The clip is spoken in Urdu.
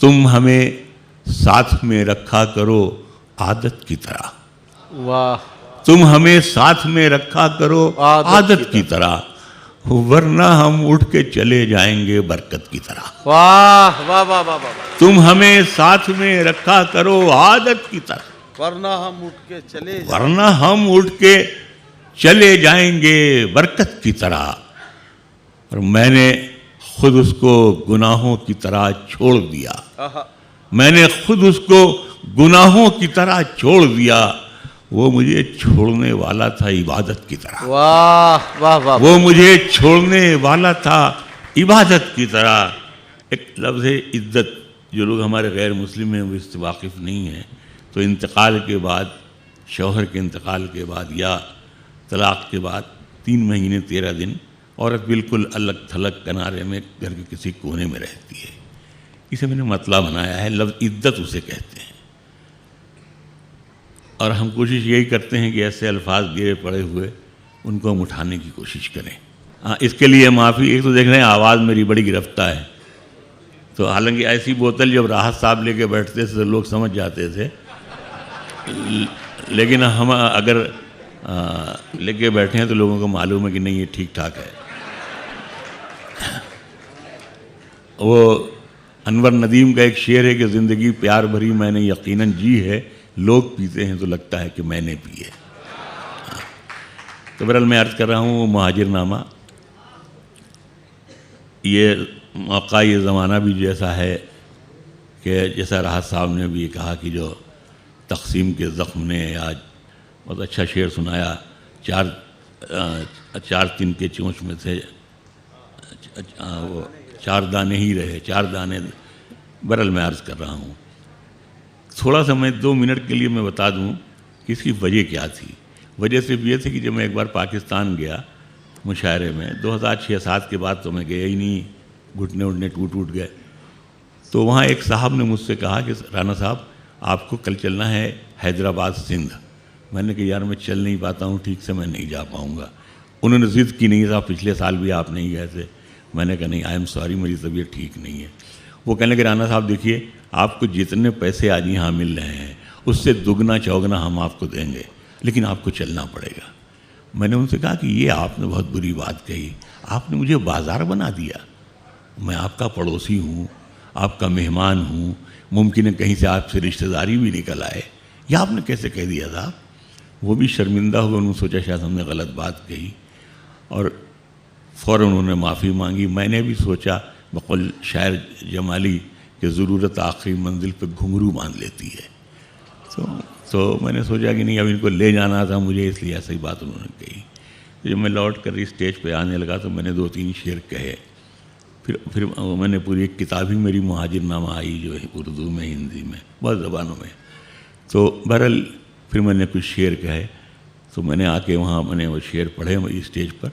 تم ہمیں ساتھ میں رکھا کرو عادت کی طرح. واہ. تم ہمیں ساتھ میں رکھا کرو عادت کی طرح، ورنہ ہم اٹھ کے چلے جائیں گے برکت کی طرح. واہ واہ واہ واہ واہ. تم ہمیں ساتھ میں رکھا کرو عادت کی طرح، ورنہ ہم اٹھ کے چلے ورنہ ہم اٹھ کے چلے جائیں گے برکت کی طرح. اور میں نے خود اس کو گناہوں کی طرح چھوڑ دیا. میں نے خود اس کو گناہوں کی طرح چھوڑ دیا. وہ مجھے چھوڑنے والا تھا عبادت کی طرح. واہ واہ واہ. وہ مجھے چھوڑنے والا تھا عبادت کی طرح. ایک لفظ ہے عدت، جو لوگ ہمارے غیر مسلم ہیں وہ اس سے واقف نہیں ہیں. تو انتقال کے بعد، شوہر کے انتقال کے بعد یا طلاق کے بعد 3 مہینے 13 دن عورت بالکل الگ تھلگ کنارے میں گھر کے کسی کونے میں رہتی ہے. اسے میں نے مطلب بنایا ہے، لفظ عدت اسے کہتے ہیں. اور ہم کوشش یہی کرتے ہیں کہ ایسے الفاظ گرے پڑے ہوئے ان کو ہم اٹھانے کی کوشش کریں. اس کے لیے معافی. ایک تو دیکھ رہے ہیں آواز میری بڑی گرفتہ ہے، تو حالانکہ ایسی بوتل جب راحت صاحب لے کے بیٹھتے تھے تو لوگ سمجھ جاتے تھے، لیکن ہم اگر لے کے بیٹھے ہیں تو لوگوں کو معلوم ہے کہ نہیں یہ ٹھیک ٹھاک ہے. وہ انور ندیم کا ایک شعر ہے کہ زندگی پیار بھری میں نے یقیناً جی ہے، لوگ پیتے ہیں تو لگتا ہے کہ میں نے پی ہے. تو بہرحال میں عرض کر رہا ہوں مہاجر نامہ، یہ موقع، یہ زمانہ بھی جیسا ہے کہ جیسا راحت صاحب نے بھی کہا کہ جو تقسیم کے زخم نے آج بہت اچھا شعر سنایا. چار تن کے چونچ میں تھے وہ 4 دانے ہی رہے، 4 دانے. بہرحال میں عرض کر رہا ہوں تھوڑا سا، میں 2 منٹ کے لیے میں بتا دوں کہ اس کی وجہ کیا تھی. وجہ صرف یہ تھی کہ جب میں ایک بار پاکستان گیا مشاعرے میں 2006-07 کے بعد، تو میں گیا ہی نہیں، گھٹنے وٹنے ٹوٹ گئے. تو وہاں ایک صاحب نے مجھ سے کہا کہ رانا صاحب آپ کو کل چلنا ہے حیدرآباد سندھ. میں نے کہا یار میں چل نہیں پاتا ہوں ٹھیک سے، میں نہیں جا پاؤں گا. انہوں نے ضد کی نہیں صاحب پچھلے سال بھی آپ نہیں گئے تھے. میں نے کہا نہیں، آئی ایم سوری، میری طبیعت ٹھیک نہیں ہے. وہ کہنے لگے رانا صاحب دیکھیے آپ کو جتنے پیسے آج یہاں مل رہے ہیں اس سے دگنا چوگنا ہم آپ کو دیں گے، لیکن آپ کو چلنا پڑے گا. میں نے ان سے کہا کہ یہ آپ نے بہت بری بات کہی، آپ نے مجھے بازار بنا دیا. میں آپ کا پڑوسی ہوں، آپ کا مہمان ہوں، ممکن ہے کہیں سے آپ سے رشتہ داری بھی نکل آئے. یہ آپ نے کیسے کہہ دیا تھا؟ وہ بھی شرمندہ ہو گئے، انہوں نے سوچا شاید ہم نے غلط بات کہی، اور فوراً انہوں نے معافی مانگی. میں نے بھی سوچا بقول شاعر جمالی کہ ضرورت آخری منزل پہ گھنگرو باندھ لیتی ہے. تو میں نے سوچا کہ نہیں اب ان کو لے جانا تھا مجھے، اس لیے ایسی بات انہوں نے کہی. جب میں لوٹ کر اسٹیج پہ آنے لگا تو میں نے 2-3 شعر کہے. پھر میں نے پوری ایک کتاب ہی میری مہاجر نامہ آئی، جو ہے اردو میں، ہندی میں، بہت زبانوں میں. تو بہرحال پھر میں نے کچھ شعر کہے. تو میں نے آ کے وہاں میں نے وہ شعر پڑھے اسٹیج پر.